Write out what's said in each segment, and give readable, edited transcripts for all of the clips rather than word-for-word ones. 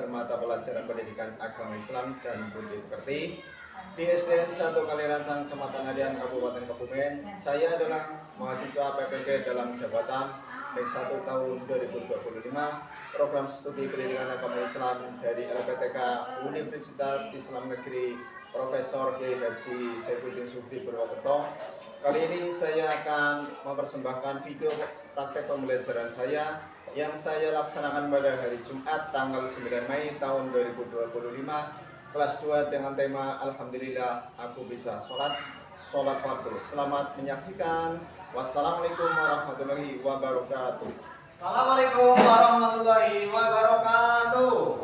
semester mata pelajaran pendidikan agama Islam dan budi pekerti di SDN 1 Kalirancang, Kecamatan Adian, Kabupaten Kebumen. Saya adalah mahasiswa PPG dalam jabatan P1 tahun 2025 program studi pendidikan agama Islam dari LPTK Universitas Islam Negeri Profesor Kiai Haji Saifuddin Subri Purwokerto. Kali ini saya akan mempersembahkan video praktek pembelajaran saya yang saya laksanakan pada hari Jumat tanggal 9 Mei tahun 2025 kelas 2 dengan tema Alhamdulillah aku bisa sholat fardu. Selamat menyaksikan. Wassalamualaikum warahmatullahi wabarakatuh. Assalamualaikum warahmatullahi wabarakatuh.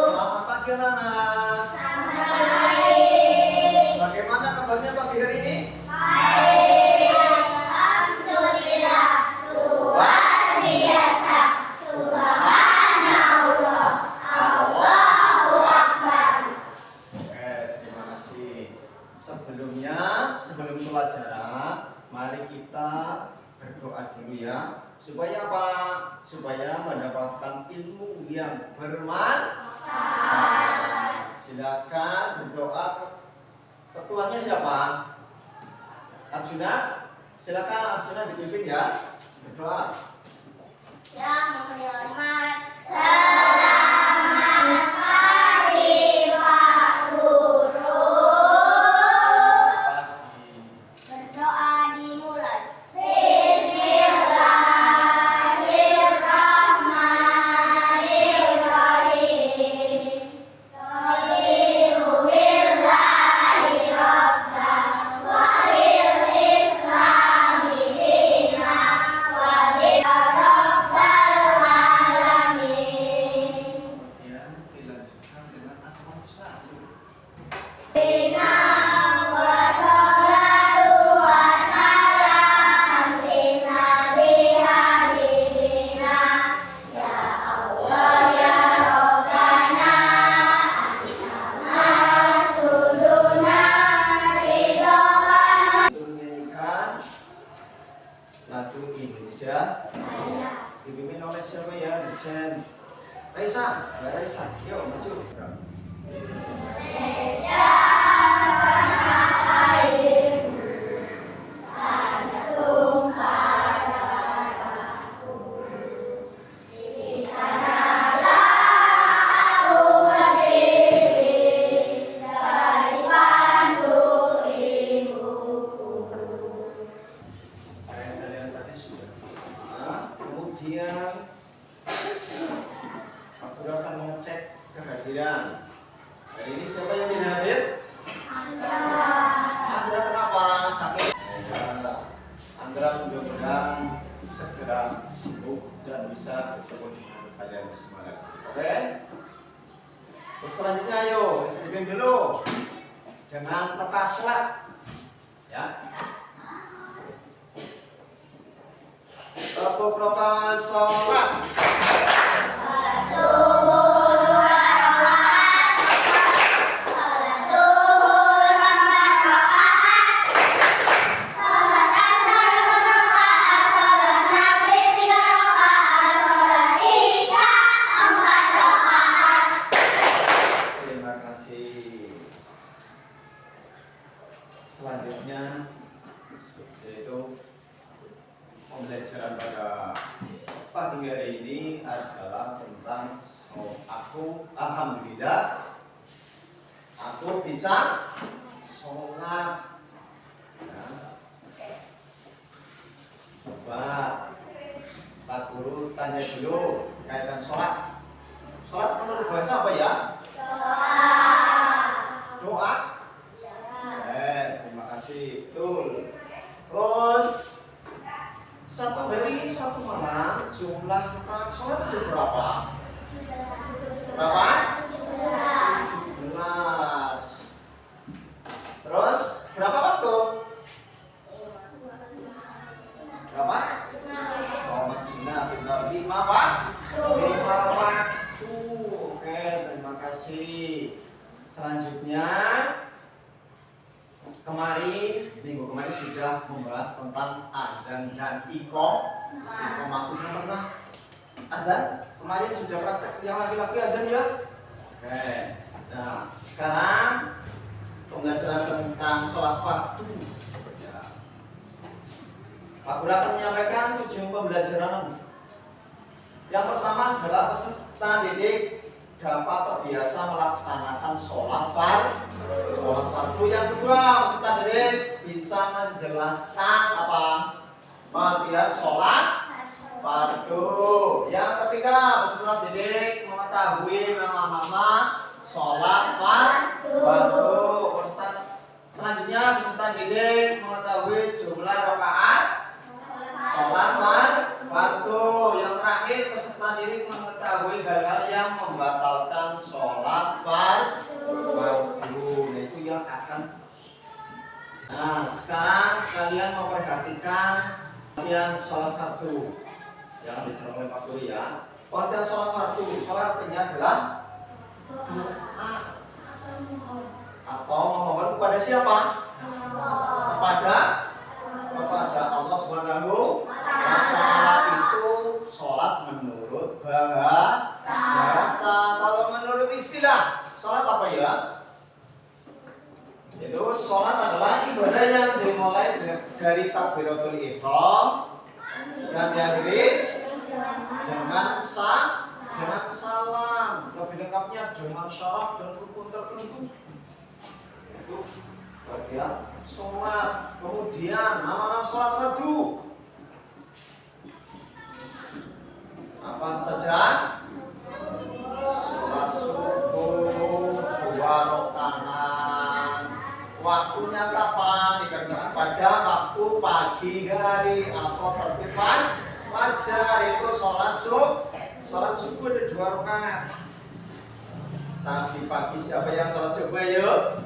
Selamat pagi anak-anak. Bagaimana kabarnya pagi hari ini? Baik, alhamdulillah, luar biasa, subhanallah, Allahu Akbar. Terima kasih. Sebelum pelajaran, mari kita berdoa dulu ya. Supaya apa? Supaya mendapatkan ilmu yang bermanfaat. Silakan berdoa. Ketuanya siapa? Arjuna. Silakan Arjuna dipimpin ya. Berdoa. Yang terhormat, selamat pagi Pak Guru. Berdoa dimulai. Bismillahirrahmanirrahim. Alhamdulillahi Rabban walil Islami dinan wa biya Rabbal alamin. Kemudian dilanjutkan dengan asmaul husna. Bina wa salatu wa salam lina bihabibina ya Allah ya Rabbana anta suduna ridwan. Untuk menyanyikan lagu Indonesia dipimpin oleh siapa ya? Dirjen Raisa. Mbak Raisa, yuk maju. Indonesia tanah airku, tanah tumpah darahku. Di sanalah aku berdiri dari pandu ibuku. Kalian tadi sudah. Kemudian aku akan mengecek kehadiran. Hari ini siapa yang tidak hadir? Andra kenapa? Sakit? Andra mudah-mudahan segera sembuh dan bisa bertemu dengan kalian semua lagi. Oke? Terus selanjutnya ayo, pimpin dulu dengan rakaat sholat. Ya. Tepuk rakaat sholat. Salat subuh 2 rakaat, salat zuhur 4 rakaat, salat asar 4 rakaat, salat maghrib 3 rakaat, salat isya 4 rakaat. Terima kasih. Selanjutnya yaitu pembelajaran pada pagi hari ini adalah tentang aku alhamdulillah aku bisa sholat. Ya. Coba Pak Guru tanya dulu kaitan sholat. Sholat menurut bahasa apa ya? Doa. Terima kasih. Betul. Terus satu hari satu malam jumlah rakaat sholat itu berapa? Berapa? 17. Terus berapa waktu? Berapa? Oh, Mas Juna, benar. 5 Pak? 5 waktu. Oke, terima kasih. Selanjutnya kemarin minggu kemarin sudah membahas tentang adzan dan iqom. Iqom maksudnya pernah adzan. Kemarin sudah praktek yang laki-laki adzan ya. Oke. Nah, sekarang pembelajaran tentang sholat fardu. Ya. Pak Guru akan menyampaikan 7 pembelajaran. Yang pertama adalah peserta didik dapat terbiasa melaksanakan sholat fardu. Yang kedua, peserta didik bisa menjelaskan apa pengertian sholat fardu. Yang ketiga, peserta didik mengetahui nama-nama sholat fardu. Selanjutnya, peserta didik mengetahui jumlah rakaat sholat fardu. Yang terakhir, peserta didik mengetahui hal-hal yang membatalkan sholat fardu. Itu yang akan. Nah, sekarang kalian memperhatikan yang sholat fardu yang disampaikan oleh Pak Guru ya. Pengertian sholat fardu, sholat artinya adalah doa atau memohon kepada siapa? Kepada Allah Subhanahu wa Ta'ala. Itu sholat menurut bahasa. Kalau menurut istilah, sholat apa ya? Itu sholat adalah ibadah yang dimulai dari takbiratul ihram dan diakhiri dengan salam. Lebih lengkapnya dengan syarat dan rukun tertentu. Itu bagian sholat. Kemudian nama-nama sholat fardu apa saja? Sholat subuh 2 rakaat. Waktunya kapan? Dikerjakan pada waktu pagi hari atau terbit fajar. Itu sholat subuh ada 2 rakaat. Tadi pagi siapa yang sholat subuh ya?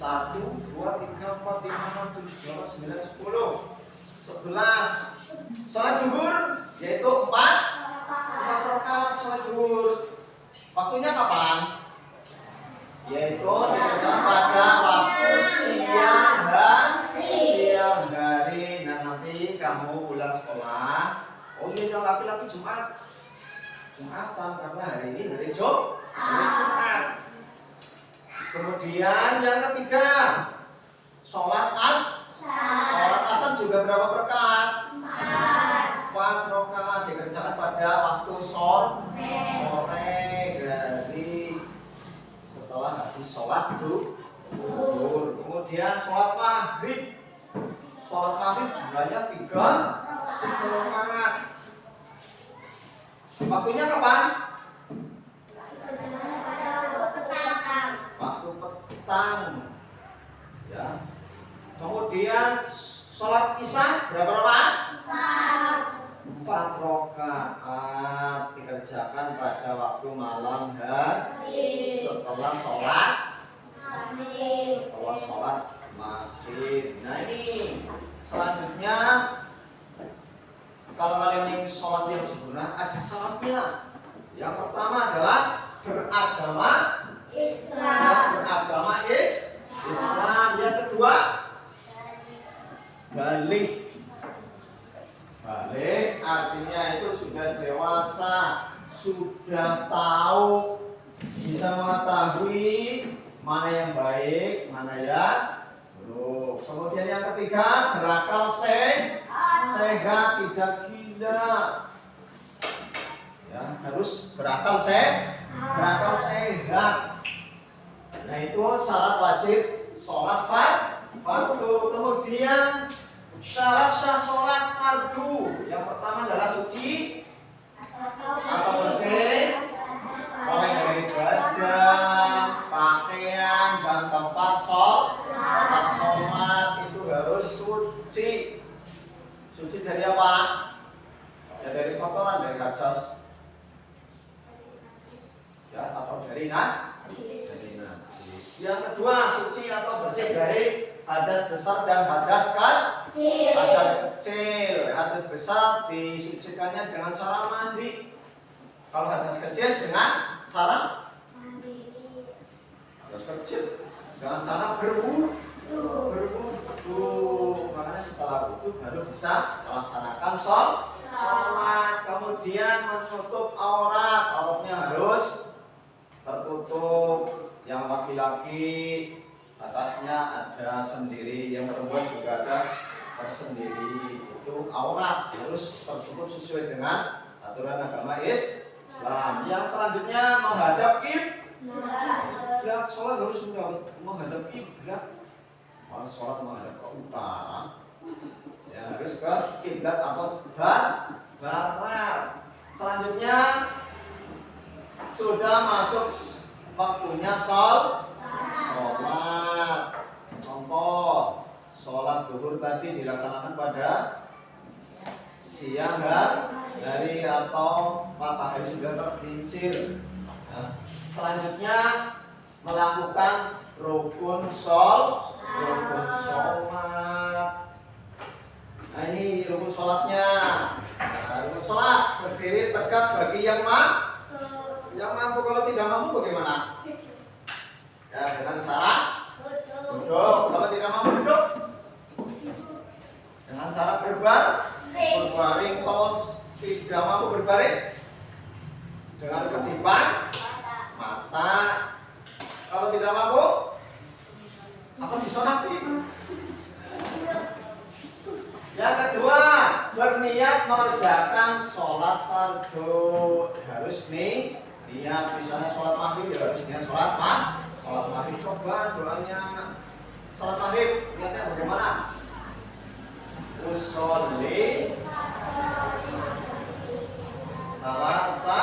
1, 2, 3, 4, 5, 6, 7, 8, 9, 10, 11. Sholat zuhur yaitu 4 rakaat sholat zuhur. Waktunya kapan? Yaitu dikerjakan pada waktu siang hari. Nah, nanti kamu pulang sekolah. Oh iya, yang laki-laki Jumatan karena hari ini hari Jumat. Kemudian yang ketiga, sholat asar juga berapa rakaat? 4 rakaat dikerjakan pada waktu sore dari setelah habis sholat zuhur. Kemudian sholat maghrib jumlahnya 3 rakaat. Waktunya kapan? Waktu petang. Ya. Kemudian sholat isya berapa rakaat? 4 rakaat dikerjakan pada waktu malam hari setelah sholat maghrib. Nah, ini selanjutnya kalau kalian ingin sholat yang sempurna ada syaratnya. Yang pertama adalah beragama Islam. Yang kedua balik artinya itu sudah dewasa, sudah tahu, bisa mengetahui mana yang baik, mana yang buruk. Kemudian yang ketiga berakal sehat, tidak gila. Ya, harus berakal sehat. Nah, itu syarat wajib sholat fardu. Kemudian syarat sah sholat fardu yang pertama adalah suci atau bersih, mulai dari badan, pakaian, dan tempat sholat itu harus suci. Suci dari apa? Ya, dari kotoran, dari najis, ya, atau dari najis. Yang kedua, suci atau bersih dari hadas besar dan hadas kecil. Hadas besar disucikannya dengan cara mandi. Kalau hadas kecil dengan cara berwudu. berwudu. Makanya setelah wudu baru bisa melaksanakan sholat. Kemudian menutup aurat. Auratnya harus tertutup. Yang laki-laki atasnya ada sendiri, yang perempuan juga ada tersendiri. Itu aurat harus tertutup sesuai dengan aturan agama Islam. Yang selanjutnya menghadap kiblat. Sholat harus menghadap kiblat. Kalau sholat menghadap ke utara, ya harus ke kiblat atau barat. Selanjutnya sudah masuk waktunya sholat. Contoh, sholat duhur tadi dilaksanakan pada siang hari atau matahari sudah tergelincir. Nah, selanjutnya melakukan rukun sholat. Nah ini rukun sholatnya. Rukun sholat berdiri tegak bagi yang mampu. Kalau tidak mampu bagaimana? Ya dengan cara duduk. Kalau tidak mampu duduk dengan cara berbaring. Kalau tidak mampu berbaring dengan kedipan mata. Kalau tidak mampu apa disolati? Yang kedua, berniat mengerjakan sholat fardu. Harus niat. Misalnya sholat maghrib ya harus niat sholat maghrib. Coba doanya sholat maghrib niatnya bagaimana? Usolli salasa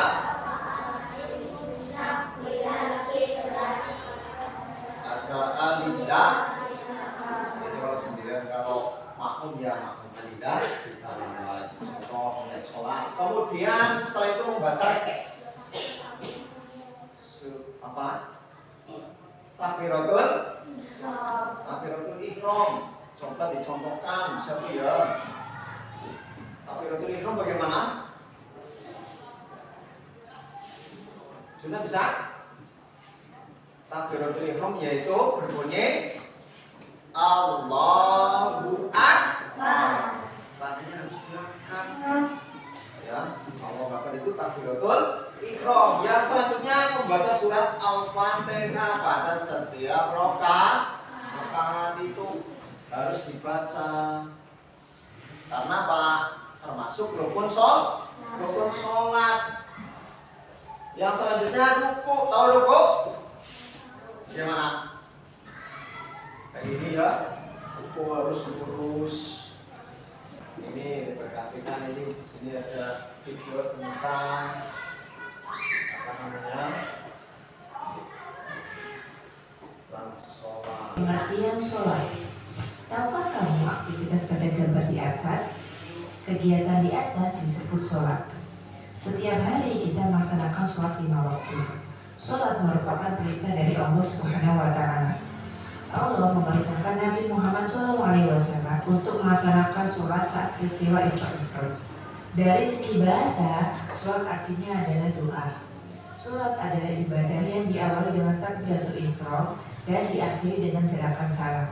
ada alidah. Jadi kalau sendirian, kalau makmum ya makmum alidah kita contoh niat sholat. Kemudian setelah itu membaca apa? Takbiratul ihram. Coba dicontohkan siapa ya? Takbiratul ihram bagaimana? Sudah bisa? Takbiratul ihram yaitu berbunyi Allahu Akbar. Tangannya harus diangkat. Ya, Allahu Akbar itu takbiratul ihram. Yang selanjutnya membaca surat Al-Fatihah pada setiap rakaat itu harus dibaca. Karena apa? Termasuk rukun sholat. Yang selanjutnya ruku. Tahu ruku? Bagaimana? Kayak gini ya. Ruku harus lurus. Ini diperhatikan ini. Di sini ada video tentang apa namanya? Tentang sholat. Pengertian sholat. Tahukah kamu aktivitas pada gambar di atas? Kegiatan di atas disebut sholat. Setiap hari kita melaksanakan sholat 5 waktu. Sholat merupakan perintah dari Allah Subhanahu wa Ta'ala. Allah memerintahkan Nabi Muhammad SAW untuk melaksanakan sholat saat peristiwa Isra Mi'raj. Dari segi bahasa, sholat artinya adalah doa. Sholat adalah ibadah yang diawali dengan takbiratul ihram dan diakhiri dengan gerakan salam.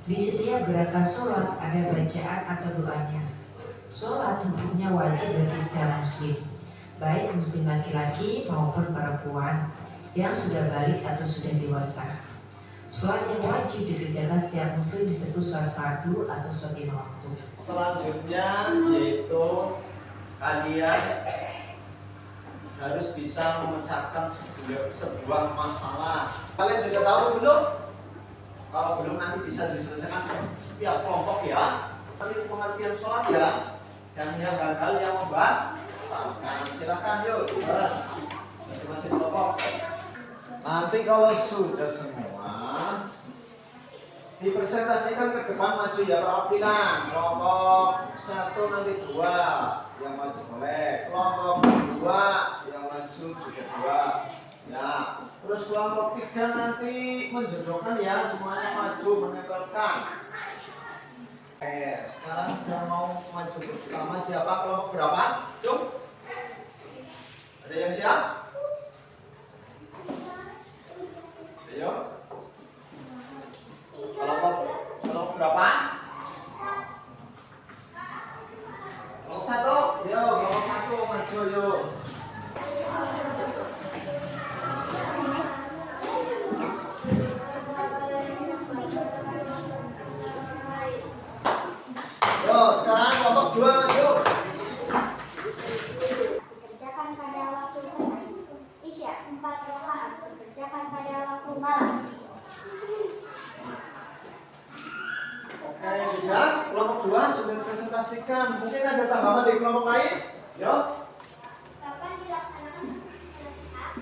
Di setiap gerakan sholat ada bacaan atau doanya. Sholat hukumnya wajib bagi setiap muslim, baik muslim laki-laki maupun perempuan yang sudah balik atau sudah dewasa. Sholat yang wajib dikerjakan setiap muslim disebut sholat fardu atau sholat 5 waktu. Selanjutnya yaitu kalian harus bisa memecahkan sebuah masalah. Kalian sudah tahu belum? Kalau belum nanti bisa diselesaikan setiap kelompok ya. Nanti pengertian sholat ya. Dan yang gagal yang membatalkan. Silakan yuk, bahas masing-masing kelompok. Nanti kalau sudah semua dipresentasikan ke depan maju ya perwakilan. Kelompok 1 nanti 2 yang maju boleh. Kelompok 2 yang maju juga 2. Ya, terus kelompok 3 nanti menjodohkan ya, semuanya maju menempelkan. Sekarang saya mau maju pertama siapa? Kelompok berapa? Cuk? Ada yang siap? Ayo. Kelompok berapa? Kelompok 1. Yuk, kelompok 1 maju yuk. Yuk, sekarang kelompok 2 maju. Dikerjakan pada waktu Isya 4 rakaat. Dikerjakan pada waktu malam. Oke, sudah. Kelompok 2 sudah presentasikan. Mungkin ada tambahan di kelompok lain? Yuk. Kapan dilaksanakan sholat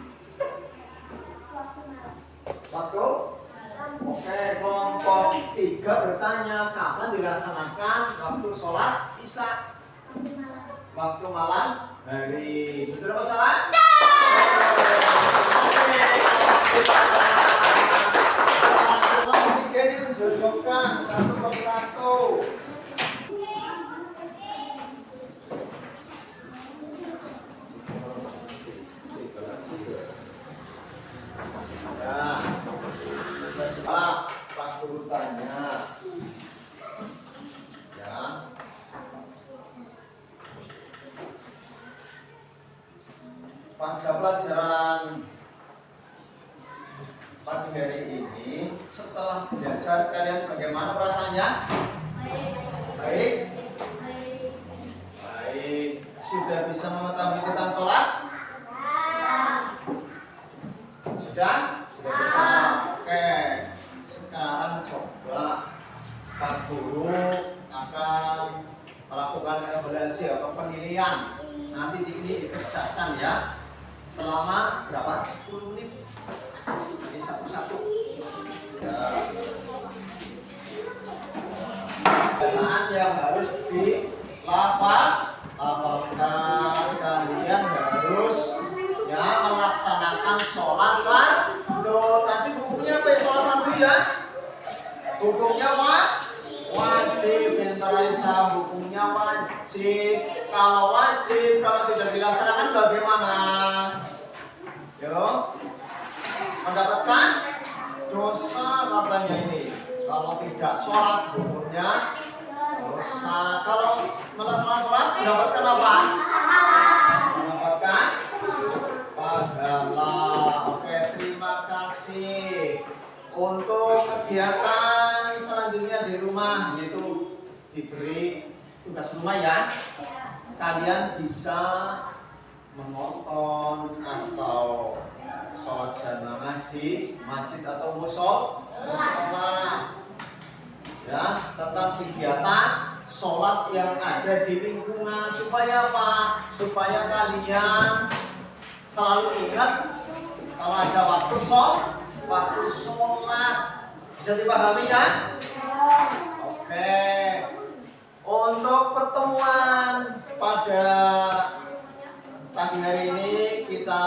waktu malam? Waktu? Oke, kelompok 3 bertanya kapan dilaksanakan waktu sholat Isya? Waktu malam. Waktu malam hari. Betul apa salah? Kelompok 3 ini menjodohkan satu persatu. Ya, pas urutannya. Ya. Pada pelajaran pagi hari ini, setelah belajar kalian bagaimana perasaannya? Baik. Baik. Sudah bisa mengetahui tentang sholat? Sudah? Sudah bisa. Oke. Sekarang coba Pak Guru akan melakukan evaluasi atau penilaian. Nanti ini dikerjakan ya. Selama berapa? 10 menit. Ini satu-satu. Ya. Pertanyaan yang harus dilafalkan, kalian harus ya melaksanakan sholat fardu. Tadi bukunya apa ya, sholat fardu ya? Hukumnya wajib. Pintar Aisyah, hukumnya wajib. Kalau wajib, kalau tidak dilaksanakan bagaimana? Yuk, mendapatkan dosa katanya ini. Kalau tidak sholat, hukumnya dosa. Kalau melaksanakan sholat, mendapatkan apa? Mendapatkan pahala. Oke, terima kasih. Untuk kegiatan selanjutnya di rumah, yaitu diberi tugas rumah ya. Kalian bisa menonton atau sholat jamaah di masjid atau musola ya, tentang kegiatan sholat yang ada di lingkungan, supaya apa? Supaya kalian selalu ingat kalau ada waktu sholat. Bisa dipahami ya? Oke. Untuk pertemuan pada pagi hari ini kita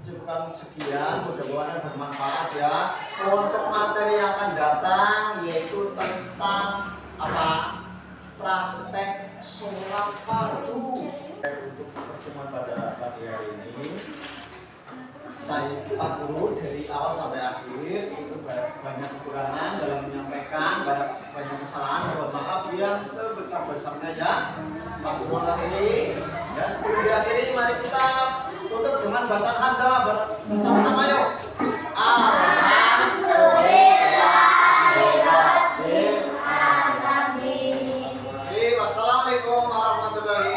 cukupkan sekian, mudah-mudahan bermanfaat ya. Untuk materi yang akan datang yaitu tentang apa? Praktek sholat fardu. Untuk pertemuan pada pagi hari ini, saya Pak Guru dari awal sampai akhir itu banyak kekurangan dalam menyampaikan, banyak kesalahan. Mohon maaf yang sebesar-besarnya ya. Pak Guru akhiri. Ya, sebelum diakhiri, mari kita tutup dengan bacaan hamdalah bersama-sama yuk. Alhamdulillah. Wassalamualaikum warahmatullahi